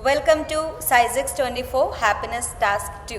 Welcome to സൈസെക്സ് 24 happiness task 2.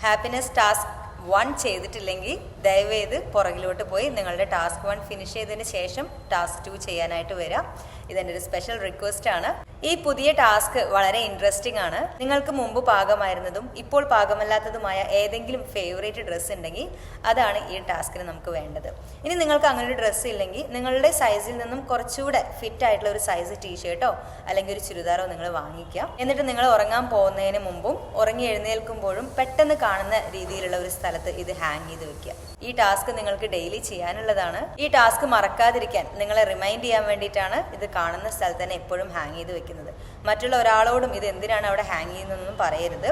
Happiness task 1 ചെയ്തിട്ടില്ലെങ്കിൽ ദയവേത് പുറകിലോട്ട് പോയി നിങ്ങളുടെ ടാസ്ക് 1 ഫിനിഷ് ചെയ്തതിന് ശേഷം ടാസ്ക് 2 ചെയ്യാനായിട്ട് വരാം. ഇതെൻ്റെ ഒരു സ്പെഷ്യൽ റിക്വസ്റ്റ് ആണ്. ഈ പുതിയ ടാസ്ക് വളരെ ഇൻട്രസ്റ്റിംഗ് ആണ്. നിങ്ങൾക്ക് മുമ്പ് പാകമായിരുന്നതും ഇപ്പോൾ പാകമല്ലാത്തതുമായ ഏതെങ്കിലും ഫേവറേറ്റ് ഡ്രസ്സ് ഉണ്ടെങ്കിൽ അതാണ് ഈ ടാസ്കിന് നമുക്ക് വേണ്ടത്. ഇനി നിങ്ങൾക്ക് അങ്ങനെ ഒരു ഡ്രസ്സ് ഇല്ലെങ്കിൽ നിങ്ങളുടെ സൈസിൽ നിന്നും കുറച്ചുകൂടെ ഫിറ്റ് ആയിട്ടുള്ള ഒരു സൈസ് ടീഷർട്ടോ അല്ലെങ്കിൽ ഒരു ചുരിദാറോ നിങ്ങൾ വാങ്ങിക്കുക. എന്നിട്ട് നിങ്ങൾ ഉറങ്ങാൻ പോകുന്നതിന് മുമ്പും ഉറങ്ങി എഴുന്നേൽക്കുമ്പോഴും പെട്ടെന്ന് കാണുന്ന രീതിയിലുള്ള ഒരു സ്ഥലത്ത് ഇത് ഹാങ് ചെയ്ത് വെക്കുക. ഈ ടാസ്ക് നിങ്ങൾക്ക് ഡെയിലി ചെയ്യാനുള്ളതാണ്. ഈ ടാസ്ക് മറക്കാതിരിക്കാൻ നിങ്ങളെ റിമൈൻഡ് ചെയ്യാൻ വേണ്ടിയിട്ടാണ് ഇത് കാണുന്ന സ്ഥലത്ത് തന്നെ എപ്പോഴും ഹാങ് ചെയ്ത് വെക്കുന്നത്. മറ്റുള്ള ഒരാളോടും ഇത് എന്തിനാണ് അവിടെ ഹാങ് ചെയ്യുന്നതെന്നൊന്നും പറയരുത്.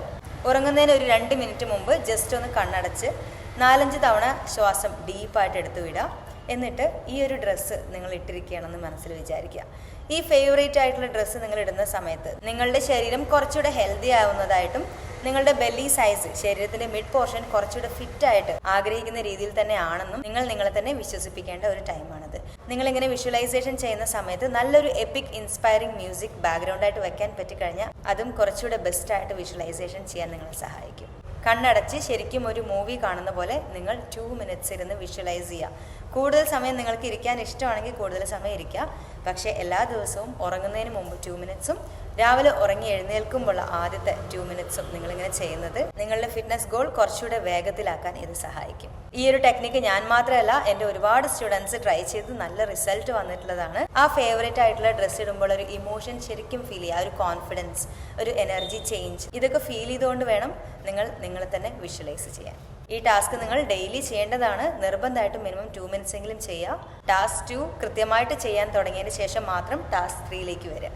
ഉറങ്ങുന്നതിന് ഒരു 2 മിനിറ്റ് മുമ്പ് ജസ്റ്റ് ഒന്ന് കണ്ണടച്ച് 4-5 തവണ ശ്വാസം ഡീപ്പായിട്ട് എടുത്തു വിടുക. എന്നിട്ട് ഈ ഒരു ഡ്രസ്സ് നിങ്ങൾ ഇട്ടിരിക്കുകയാണെന്ന് മനസ്സിൽ വിചാരിക്കുക. ഈ ഫേവറേറ്റ് ആയിട്ടുള്ള ഡ്രസ്സ് നിങ്ങൾ ഇടുന്ന സമയത്ത് നിങ്ങളുടെ ശരീരം കുറച്ചുകൂടെ ഹെൽത്തി ആവുന്നതായിട്ടും നിങ്ങളുടെ ബെല്ലി സൈസ്, ശരീരത്തിന്റെ മിഡ് പോർഷൻ കുറച്ചുകൂടെ ഫിറ്റ് ആയിട്ട് ആഗ്രഹിക്കുന്ന രീതിയിൽ തന്നെ ആണെന്നും നിങ്ങൾ നിങ്ങളെ തന്നെ വിശ്വസിപ്പിക്കേണ്ട ഒരു ടൈമാണിത്. നിങ്ങളിങ്ങനെ വിഷ്വലൈസേഷൻ ചെയ്യുന്ന സമയത്ത് നല്ലൊരു എപ്പിക് ഇൻസ്പയറിംഗ് മ്യൂസിക് ബാക്ക്ഗ്രൗണ്ടായിട്ട് വെക്കാൻ പറ്റിക്കഴിഞ്ഞാൽ അതും കുറച്ചുകൂടെ ബെസ്റ്റായിട്ട് വിഷ്വലൈസേഷൻ ചെയ്യാൻ നിങ്ങളെ സഹായിക്കും. കണ്ണടച്ച് ശരിക്കും ഒരു മൂവി കാണുന്ന പോലെ നിങ്ങൾ 2 മിനിറ്റ്സ് ഇരുന്ന് വിഷ്വലൈസ് ചെയ്യുക. കൂടുതൽ സമയം നിങ്ങൾക്ക് ഇരിക്കാൻ ഇഷ്ടമാണെങ്കിൽ കൂടുതൽ സമയം ഇരിക്കുക. പക്ഷേ എല്ലാ ദിവസവും ഉറങ്ങുന്നതിന് മുമ്പ് 2 മിനിറ്റ്സും രാവിലെ ഉറങ്ങി എഴുന്നേൽക്കുമ്പോൾ ആദ്യത്തെ 2 മിനിറ്റ്സും നിങ്ങളിങ്ങനെ ചെയ്യുന്നത് നിങ്ങളുടെ ഫിറ്റ്നസ് ഗോൾ കുറച്ചുകൂടെ വേഗത്തിലാക്കാൻ ഇത് സഹായിക്കും. ഈ ഒരു ടെക്നിക്ക് ഞാൻ മാത്രമല്ല, എൻ്റെ ഒരുപാട് സ്റ്റുഡൻസ് ട്രൈ ചെയ്ത് നല്ല റിസൾട്ട് വന്നിട്ടുള്ളതാണ്. ആ ഫേവറേറ്റ് ആയിട്ടുള്ള ഡ്രസ്സ് ഇടുമ്പോൾ ഒരു ഇമോഷൻ ശരിക്കും ഫീൽ ചെയ്യുക, ഒരു കോൺഫിഡൻസ്, ഒരു എനർജി ചേഞ്ച്, ഇതൊക്കെ ഫീൽ ചെയ്തുകൊണ്ട് വേണം നിങ്ങൾ നിങ്ങളെ തന്നെ വിഷ്വലൈസ് ചെയ്യാൻ. ഈ ടാസ്ക് നിങ്ങൾ ഡെയിലി ചെയ്യേണ്ടതാണ്. നിർബന്ധമായിട്ടും മിനിമം 2 മിനിറ്റ്സ് എങ്കിലും ചെയ്യുക. ടാസ്ക് 2 കൃത്യമായിട്ട് ചെയ്യാൻ തുടങ്ങിയതിന് ശേഷം മാത്രം ടാസ്ക് 3ലേക്ക് വരിക.